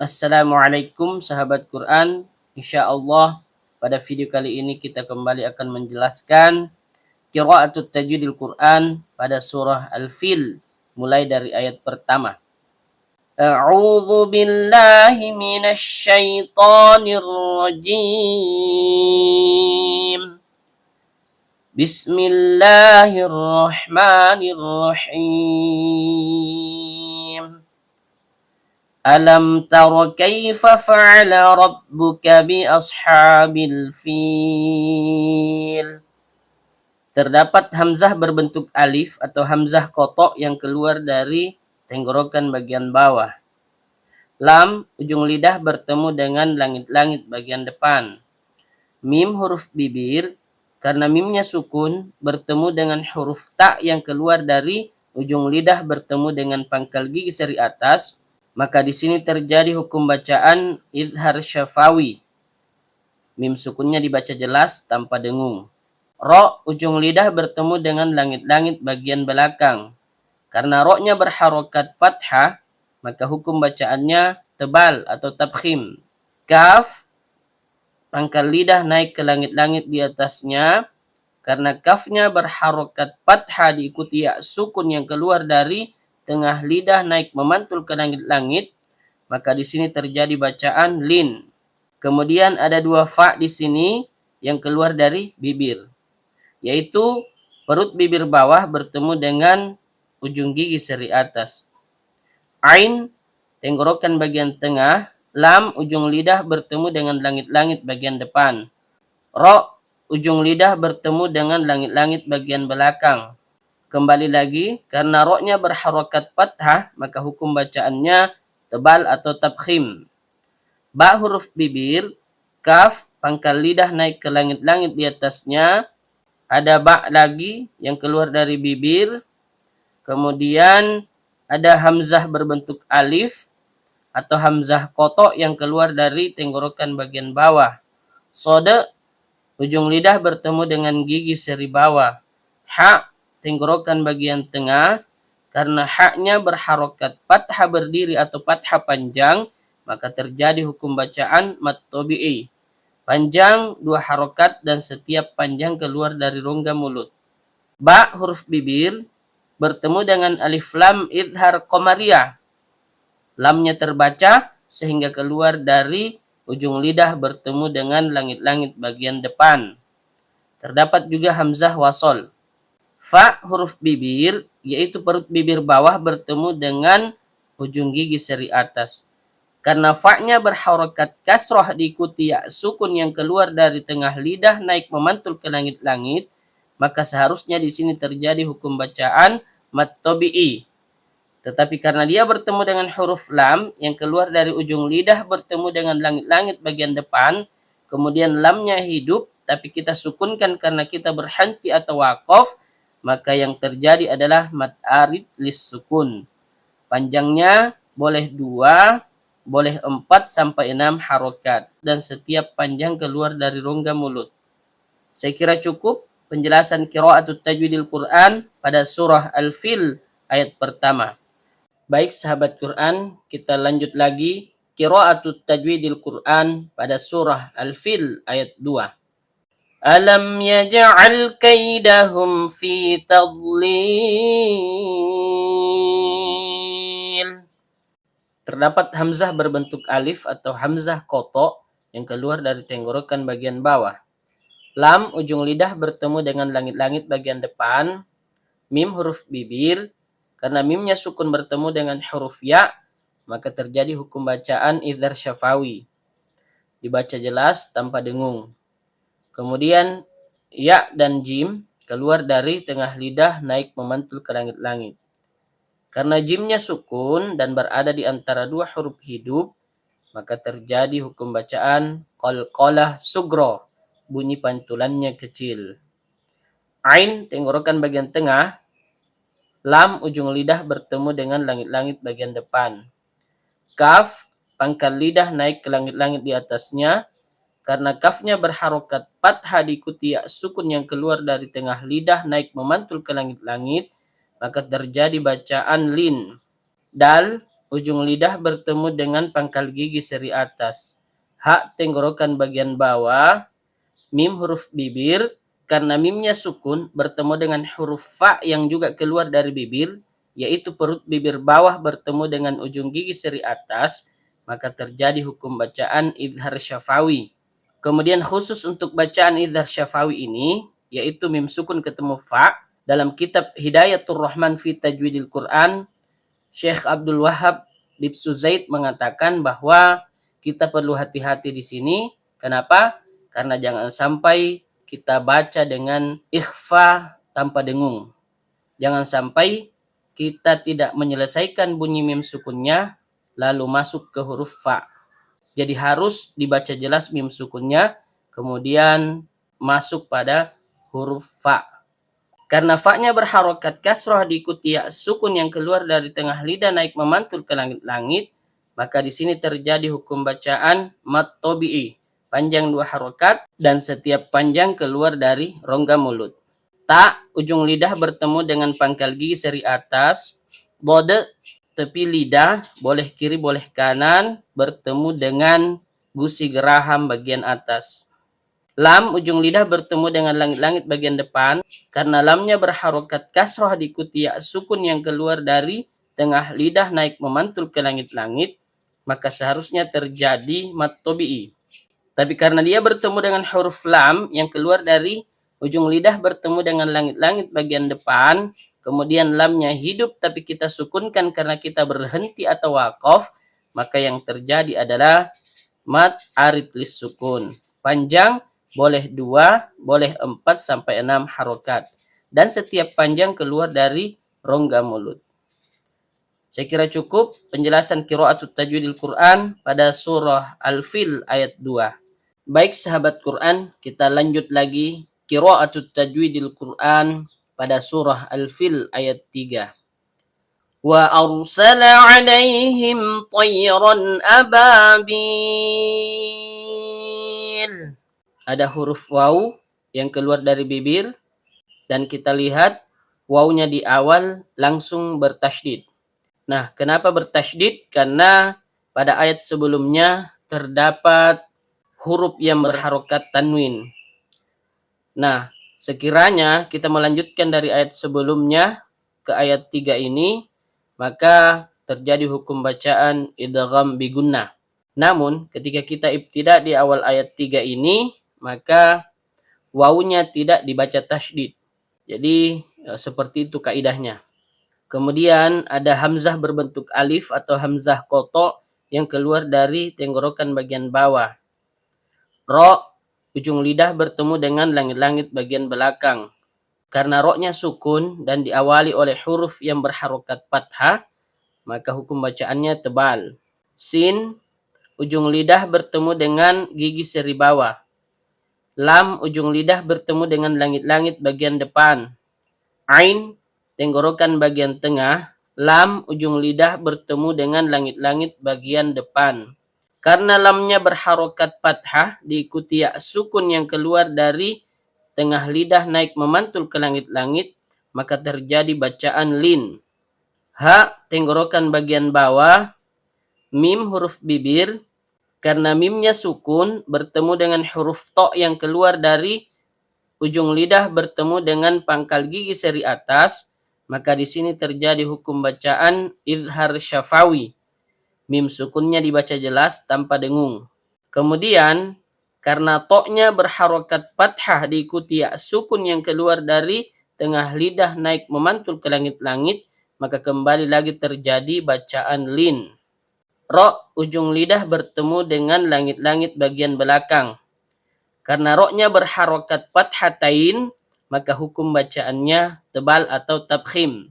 Assalamualaikum sahabat Quran. Insyaallah pada video kali ini kita kembali akan menjelaskan qiraatut tajwidil Quran pada surah Al-Fil mulai dari ayat pertama. A'udzu billahi minasy syaithanir rajim. Bismillahirrahmanirrahim. Alam tara kaifa fa'ala rabbuka bi ashabil fil. Terdapat hamzah berbentuk alif atau hamzah kotok yang keluar dari tenggorokan bagian bawah. Lam, ujung lidah bertemu dengan langit-langit bagian depan. Mim, huruf bibir, karena mimnya sukun, bertemu dengan huruf ta yang keluar dari ujung lidah bertemu dengan pangkal gigi seri atas, maka di sini terjadi hukum bacaan idhar syafawi. Mim sukunnya dibaca jelas tanpa dengung. Ro, ujung lidah bertemu dengan langit-langit bagian belakang. Karena ro-nya berharokat fathah, maka hukum bacaannya tebal atau tabkhim. Kaf, pangkal lidah naik ke langit-langit di atasnya. Karena kafnya berharokat fathah diikuti ya sukun yang keluar dari tengah lidah naik memantul ke langit-langit, maka di sini terjadi bacaan lin. Kemudian ada dua fa di sini yang keluar dari bibir, yaitu perut bibir bawah bertemu dengan ujung gigi seri atas. Ain, tenggorokan bagian tengah. Lam, ujung lidah bertemu dengan langit-langit bagian depan. Ro, ujung lidah bertemu dengan langit-langit bagian belakang. Kembali lagi, karena ro-nya berharokat fathah, maka hukum bacaannya tebal atau tabkhim. Ba, huruf bibir. Kaf, pangkal lidah naik ke langit-langit di atasnya. Ada ba lagi yang keluar dari bibir. Kemudian ada hamzah berbentuk alif atau hamzah kotok yang keluar dari tenggorokan bagian bawah. Sode, ujung lidah bertemu dengan gigi seri bawah. Ha, tenggorokan bagian tengah. Karena haknya berharokat fathah berdiri atau fathah panjang, maka terjadi hukum bacaan mad tabi'i. Panjang, dua harokat, dan setiap panjang keluar dari rongga mulut. Ba, huruf bibir, bertemu dengan alif lam idhar qamariyah. Lamnya terbaca sehingga keluar dari ujung lidah bertemu dengan langit-langit bagian depan. Terdapat juga hamzah wasol. Fa, huruf bibir, yaitu perut bibir bawah bertemu dengan ujung gigi seri atas. Karena fa-nya berharokat kasroh diikuti ya sukun yang keluar dari tengah lidah naik memantul ke langit-langit, maka seharusnya di sini terjadi hukum bacaan mad tabi'i. Tetapi karena dia bertemu dengan huruf lam yang keluar dari ujung lidah bertemu dengan langit-langit bagian depan, kemudian lamnya hidup, tapi kita sukunkan karena kita berhenti atau wakof, maka yang terjadi adalah mad arid lis sukun. Panjangnya boleh 2, boleh 4 sampai 6 harokat, dan setiap panjang keluar dari rongga mulut. Saya kira cukup penjelasan qiraatut tajwidil Quran pada surah Al-Fil ayat pertama. Baik sahabat Quran, kita lanjut lagi qiraatut tajwidil Quran pada surah Al-Fil ayat 2. Alam yaj'al kaidahum fi tadlil. Terdapat hamzah berbentuk alif atau hamzah kotok yang keluar dari tenggorokan bagian bawah. Lam, ujung lidah bertemu dengan langit-langit bagian depan. Mim, huruf bibir. Karena mimnya sukun bertemu dengan huruf ya, maka terjadi hukum bacaan idhar syafawi. Dibaca jelas tanpa dengung. Kemudian ya dan jim keluar dari tengah lidah naik memantul ke langit-langit. Karena jimnya sukun dan berada di antara dua huruf hidup, maka terjadi hukum bacaan qalqalah sugro, bunyi pantulannya kecil. Ain, tenggorokan bagian tengah. Lam, ujung lidah bertemu dengan langit-langit bagian depan. Kaf, pangkal lidah naik ke langit-langit di atasnya. Karena kafnya berharokat fathah diikuti ya sukun yang keluar dari tengah lidah naik memantul ke langit-langit, maka terjadi bacaan lin. Dal, ujung lidah bertemu dengan pangkal gigi seri atas. Ha, tenggorokan bagian bawah. Mim, huruf bibir. Karena mimnya sukun, bertemu dengan huruf fa yang juga keluar dari bibir, yaitu perut bibir bawah bertemu dengan ujung gigi seri atas, maka terjadi hukum bacaan idhar syafawi. Kemudian khusus untuk bacaan idhar syafawi ini, yaitu mim sukun ketemu fa, dalam kitab Hidayatul Rahman fi Tajwidil Quran, Syekh Abdul Wahab Lipsu Zaid mengatakan bahwa kita perlu hati-hati di sini. Kenapa? Karena jangan sampai kita baca dengan ikhfa tanpa dengung. Jangan sampai kita tidak menyelesaikan bunyi mim sukunnya lalu masuk ke huruf fa. Jadi harus dibaca jelas mim sukunnya, kemudian masuk pada huruf fa. Karena fa-nya berharokat kasroh diikuti ya sukun yang keluar dari tengah lidah naik memantul ke langit-langit, maka di sini terjadi hukum bacaan mat tobi'i, panjang 2 harokat dan setiap panjang keluar dari rongga mulut. Ta, ujung lidah bertemu dengan pangkal gigi seri atas. Bode, tepi lidah, boleh kiri boleh kanan, bertemu dengan gusi geraham bagian atas. Lam, ujung lidah bertemu dengan langit-langit bagian depan. Karena lamnya berharokat kasroh diikuti ya sukun yang keluar dari tengah lidah naik memantul ke langit-langit, maka seharusnya terjadi mat tobi'i. Tapi karena dia bertemu dengan huruf lam yang keluar dari ujung lidah bertemu dengan langit-langit bagian depan, kemudian lamnya hidup tapi kita sukunkan karena kita berhenti atau waqaf, maka yang terjadi adalah mat arid lis sukun. Panjang boleh 2, boleh 4 sampai 6 harokat. Dan setiap panjang keluar dari rongga mulut. Saya kira cukup penjelasan qiraatut tajwidil Quran pada surah Al-Fil ayat 2. Baik sahabat Quran, kita lanjut lagi qiraatut tajwidil Quran pada surah Al-Fil ayat 3. Wa arsala 'alaihim tayran ababil. Ada huruf waw yang keluar dari bibir dan kita lihat wawnya di awal langsung bertasydid. Nah, kenapa bertasydid? Karena pada ayat sebelumnya terdapat huruf yang berharokat tanwin. Nah, sekiranya kita melanjutkan dari ayat sebelumnya ke ayat 3 ini, maka terjadi hukum bacaan idgham bigunnah. Namun, ketika kita ibtida di awal ayat 3 ini, maka wawunya tidak dibaca tasydid. Jadi, seperti itu kaidahnya. Kemudian ada hamzah berbentuk alif atau hamzah koto yang keluar dari tenggorokan bagian bawah. Ro, ujung lidah bertemu dengan langit-langit bagian belakang. Karena ro-nya sukun dan diawali oleh huruf yang berharokat fathah, maka hukum bacaannya tebal. Sin, ujung lidah bertemu dengan gigi seri bawah. Lam, ujung lidah bertemu dengan langit-langit bagian depan. Ain, tenggorokan bagian tengah. Lam, ujung lidah bertemu dengan langit-langit bagian depan. Karena lamnya berharokat fathah diikuti ya sukun yang keluar dari tengah lidah naik memantul ke langit-langit, maka terjadi bacaan lin. Ha, tenggorokan bagian bawah. Mim, huruf bibir. Karena mimnya sukun bertemu dengan huruf to yang keluar dari ujung lidah bertemu dengan pangkal gigi seri atas, maka di sini terjadi hukum bacaan idhar syafawi. Mim sukunnya dibaca jelas tanpa dengung. Kemudian karena to-nya berharokat fathah diikuti ya sukun yang keluar dari tengah lidah naik memantul ke langit-langit, maka kembali lagi terjadi bacaan lin. Ro, ujung lidah bertemu dengan langit-langit bagian belakang. Karena ro-nya berharokat fathatain, maka hukum bacaannya tebal atau tabkhim.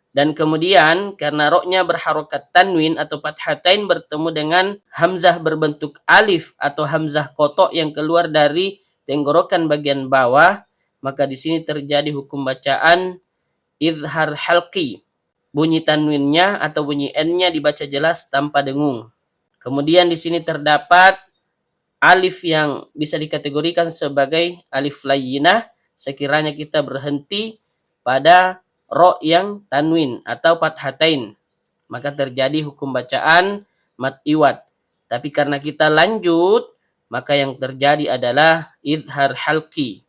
Dan kemudian karena ro-nya berharokat tanwin atau fathatain bertemu dengan hamzah berbentuk alif atau hamzah kotok yang keluar dari tenggorokan bagian bawah, maka di sini terjadi hukum bacaan izhar halqi. Bunyi tanwinnya atau bunyi n-nya dibaca jelas tanpa dengung. Kemudian di sini terdapat alif yang bisa dikategorikan sebagai alif layyinah sekiranya kita berhenti pada ro yang tanwin atau fathatain. maka terjadi hukum bacaan mad iwad. Tapi karena kita lanjut, maka yang terjadi adalah idhar halqi.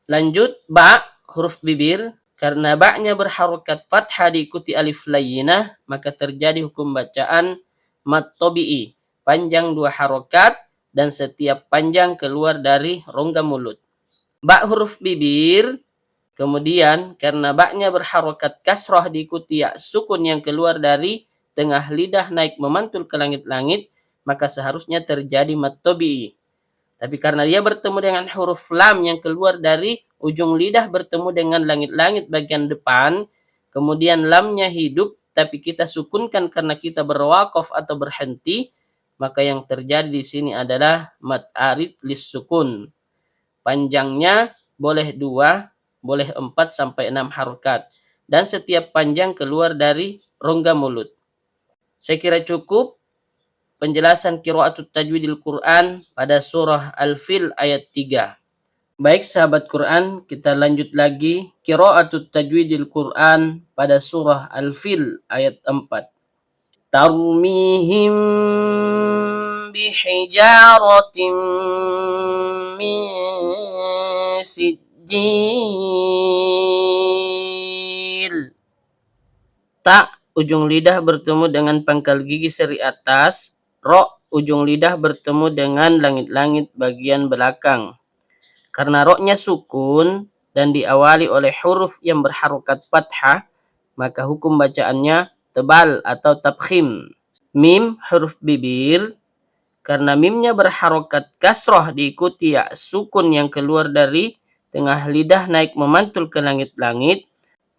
Lanjut, ba, huruf bibir. Karena ba'nya berharokat fathah diikuti alif layyinah, maka terjadi hukum bacaan mad tabi'i. Panjang 2 harokat dan setiap panjang keluar dari rongga mulut. Ba huruf bibir, kemudian karena ba'nya berharokat kasroh diikuti ya sukun yang keluar dari tengah lidah naik memantul ke langit-langit, maka seharusnya terjadi mad tabi'i. Tapi karena dia bertemu dengan huruf lam yang keluar dari ujung lidah bertemu dengan langit-langit bagian depan, kemudian lamnya hidup, tapi kita sukunkan karena kita berwaqaf atau berhenti, maka yang terjadi di sini adalah mad arid lis sukun. Panjangnya boleh 2, boleh 4 sampai 6 harokat. Dan setiap panjang keluar dari rongga mulut. Saya kira cukup penjelasan qiraatul tajwidil Quran pada surah Al-Fil ayat 3. Baik sahabat Quran, kita lanjut lagi qiraatul tajwidil Quran pada surah Al-Fil ayat 4. Tarmihim bihijaratin min sijil. Ta, ujung lidah bertemu dengan pangkal gigi seri atas. Ro, ujung lidah bertemu dengan langit-langit bagian belakang. Karena ro-nya sukun dan diawali oleh huruf yang berharokat fathah, maka hukum bacaannya tebal atau tabkhim. Mim, huruf bibir. Karena mimnya berharokat kasroh diikuti ya sukun yang keluar dari tengah lidah naik memantul ke langit-langit,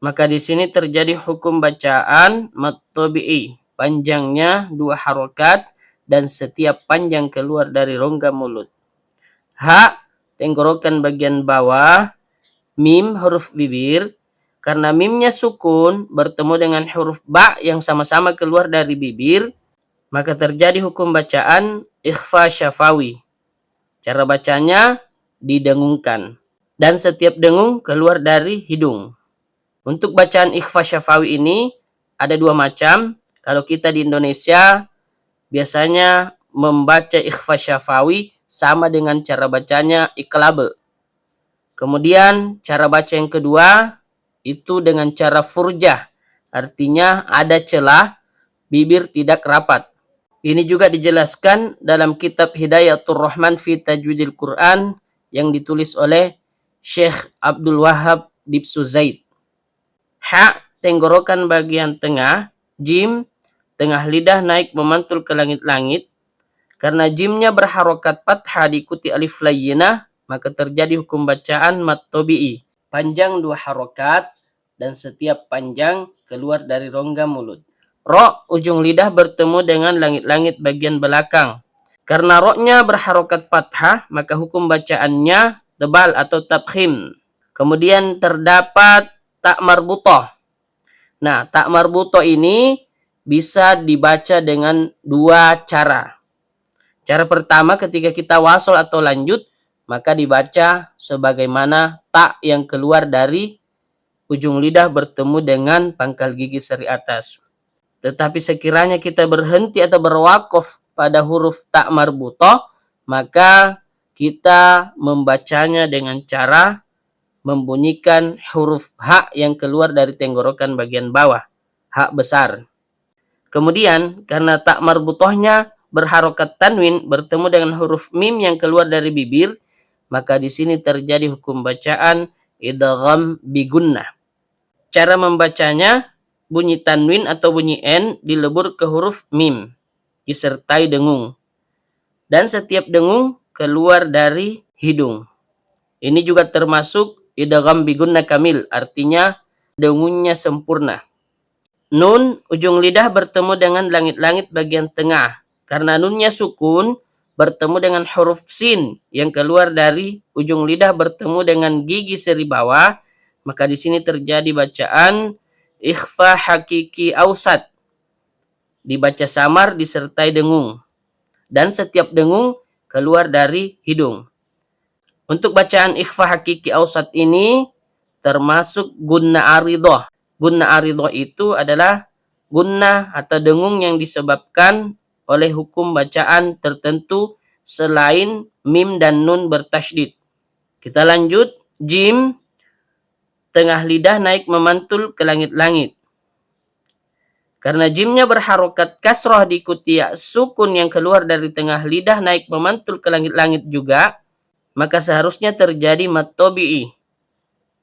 maka di sini terjadi hukum bacaan mad tabi'i. Panjangnya 2 harokat dan setiap panjang keluar dari rongga mulut. Ha, tenggorokan bagian bawah. Mim, huruf bibir. Karena mimnya sukun bertemu dengan huruf ba yang sama-sama keluar dari bibir, maka terjadi hukum bacaan ikhfa syafawi. Cara bacanya didengungkan. Dan setiap dengung keluar dari hidung. Untuk bacaan ikhfa syafawi ini ada 2 macam. Kalau kita di Indonesia biasanya membaca ikhfa syafawi sama dengan cara bacanya iklabe. Kemudian cara baca yang kedua itu dengan cara furjah. Artinya ada celah, bibir tidak rapat. Ini juga dijelaskan dalam kitab Hidayatul Rahman fi Tajwidil Quran yang ditulis oleh Syekh Abdul Wahab Dibsu Zaid. Ha, tenggorokan bagian tengah. Jim, tengah lidah naik memantul ke langit-langit. Karena jimnya berharokat fathah diikuti alif layyinah, maka terjadi hukum bacaan mad tabi'i. Panjang 2 harokat dan setiap panjang keluar dari rongga mulut. Ro, ujung lidah bertemu dengan langit-langit bagian belakang. Karena ro-nya berharokat fathah, maka hukum bacaannya tebal atau tabkhim. Kemudian terdapat tak marbutoh. Nah, tak marbutoh ini bisa dibaca dengan 2 cara. Cara pertama ketika kita wasol atau lanjut, maka dibaca sebagaimana tak yang keluar dari ujung lidah bertemu dengan pangkal gigi seri atas. Tetapi sekiranya kita berhenti atau berwakaf pada huruf tak marbutoh, maka kita membacanya dengan cara membunyikan huruf ha yang keluar dari tenggorokan bagian bawah, ha besar. Kemudian karena tak marbutohnya berharokat tanwin bertemu dengan huruf mim yang keluar dari bibir, maka di sini terjadi hukum bacaan idgham bigunnah. Cara membacanya bunyi tanwin atau bunyi n dilebur ke huruf mim disertai dengung. Dan setiap dengung keluar dari hidung. Ini juga termasuk idgham bigunnah kamil, artinya dengungnya sempurna. Nun, ujung lidah bertemu dengan langit-langit bagian tengah. Karena nunnya sukun, bertemu dengan huruf sin yang keluar dari ujung lidah bertemu dengan gigi seri bawah, maka di sini terjadi bacaan ikhfa hakiki ausat. Dibaca samar disertai dengung. Dan setiap dengung keluar dari hidung. Untuk bacaan ikhfa hakiki ausat ini termasuk gunna aridoh. Gunna aridoh itu adalah gunnah atau dengung yang disebabkan oleh hukum bacaan tertentu selain mim dan nun bertasydid. Kita lanjut. Jim, tengah lidah naik memantul ke langit-langit. Karena jimnya berharokat kasroh diikuti ya sukun yang keluar dari tengah lidah naik memantul ke langit-langit juga, maka seharusnya terjadi mat tabi'i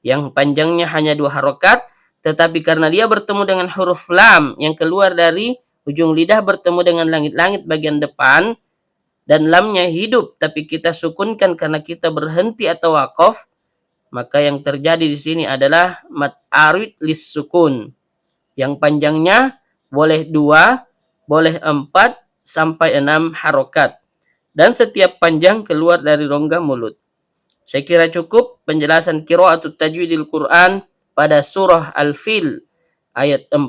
yang panjangnya hanya 2 harokat, tetapi karena dia bertemu dengan huruf lam yang keluar dari ujung lidah bertemu dengan langit-langit bagian depan, dan lamnya hidup tapi kita sukunkan karena kita berhenti atau waqaf, maka yang terjadi di sini adalah mat arid lis sukun yang panjangnya boleh 2, boleh 4 sampai 6 harokat, dan setiap panjang keluar dari rongga mulut. Saya kira cukup penjelasan qiraatul tajwidil Quran pada surah Al-Fil ayat 4.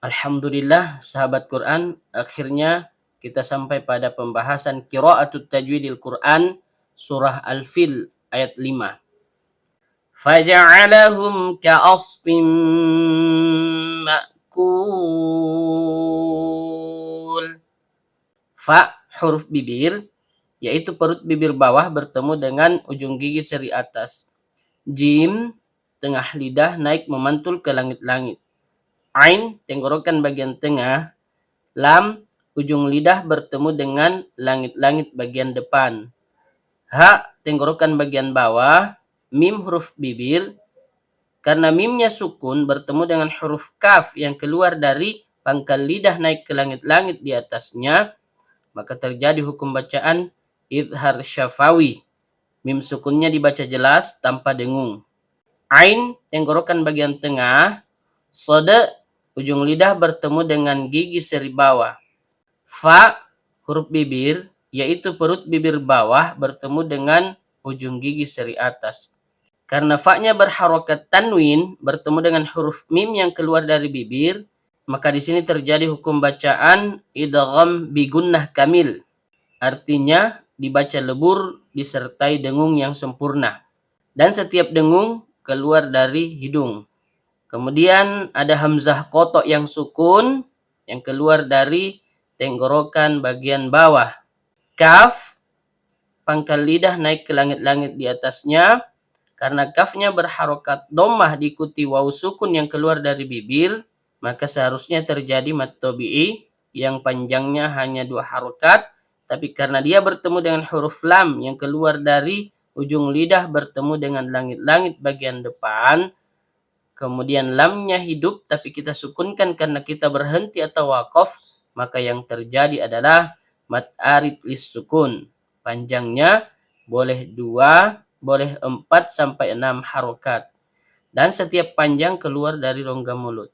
Alhamdulillah sahabat Quran, akhirnya kita sampai pada pembahasan qiraatul tajwidil Quran surah Al-Fil ayat 5. Faja'alahum ka'asfin ma'kul. Fa huruf bibir, yaitu perut bibir bawah bertemu dengan ujung gigi seri atas. Jim, tengah lidah naik memantul ke langit-langit. Ain, tenggorokan bagian tengah. Lam, ujung lidah bertemu dengan langit-langit bagian depan. Ha, tenggorokan bagian bawah. Mim, huruf bibir. Karena mimnya sukun bertemu dengan huruf kaf yang keluar dari pangkal lidah naik ke langit-langit di atasnya, maka terjadi hukum bacaan idhar syafawi. Mim sukunnya dibaca jelas tanpa dengung. Ain, tenggorokan bagian tengah. Sode, ujung lidah bertemu dengan gigi seri bawah. Fa, huruf bibir, yaitu perut bibir bawah bertemu dengan ujung gigi seri atas. Karena fa-nya berharokat tanwin bertemu dengan huruf mim yang keluar dari bibir, maka di sini terjadi hukum bacaan idgham bi gunnah kamil. Artinya dibaca lebur disertai dengung yang sempurna. Dan setiap dengung keluar dari hidung. Kemudian ada hamzah kotok yang sukun yang keluar dari tenggorokan bagian bawah. Kaf, pangkal lidah naik ke langit-langit di atasnya. Karena kafnya berharokat dhammah diikuti waw sukun yang keluar dari bibir, maka seharusnya terjadi mat tabi'i yang panjangnya hanya 2 harokat, tapi karena dia bertemu dengan huruf lam yang keluar dari ujung lidah bertemu dengan langit-langit bagian depan, kemudian lamnya hidup tapi kita sukunkan karena kita berhenti atau waqaf, maka yang terjadi adalah mat arid lis sukun. Panjangnya boleh 2, boleh 4 sampai 6 harokat. Dan setiap panjang keluar dari rongga mulut.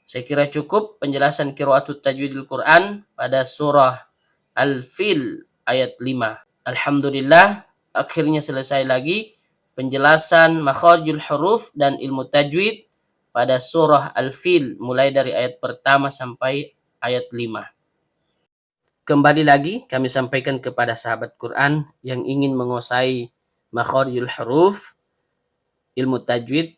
Saya kira cukup penjelasan qiraatul tajwidil Quran pada surah Al-Fil ayat 5. Alhamdulillah, akhirnya selesai lagi penjelasan makharijul huruf dan ilmu tajwid pada surah Al-Fil mulai dari ayat pertama sampai ayat 5. Kembali lagi kami sampaikan kepada sahabat Quran yang ingin menguasai makharijul huruf, ilmu tajwid,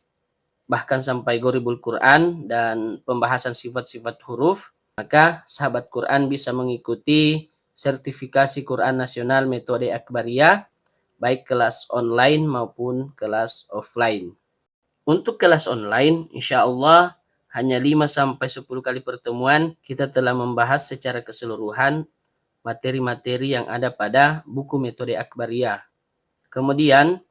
bahkan sampai goribul Quran dan pembahasan sifat-sifat huruf, maka sahabat Quran bisa mengikuti sertifikasi Quran nasional metode Akbariyah, baik kelas online maupun kelas offline. Untuk kelas online, insya Allah hanya 5-10 kali pertemuan kita telah membahas secara keseluruhan materi-materi yang ada pada buku metode Akbariyah. Kemudian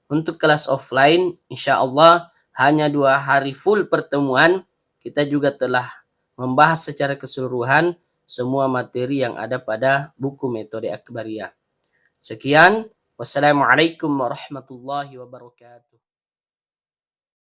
untuk kelas offline, insya Allah hanya 2 hari full pertemuan, kita juga telah membahas secara keseluruhan semua materi yang ada pada buku metode Akbariyah. Sekian, wassalamualaikum warahmatullahi wabarakatuh.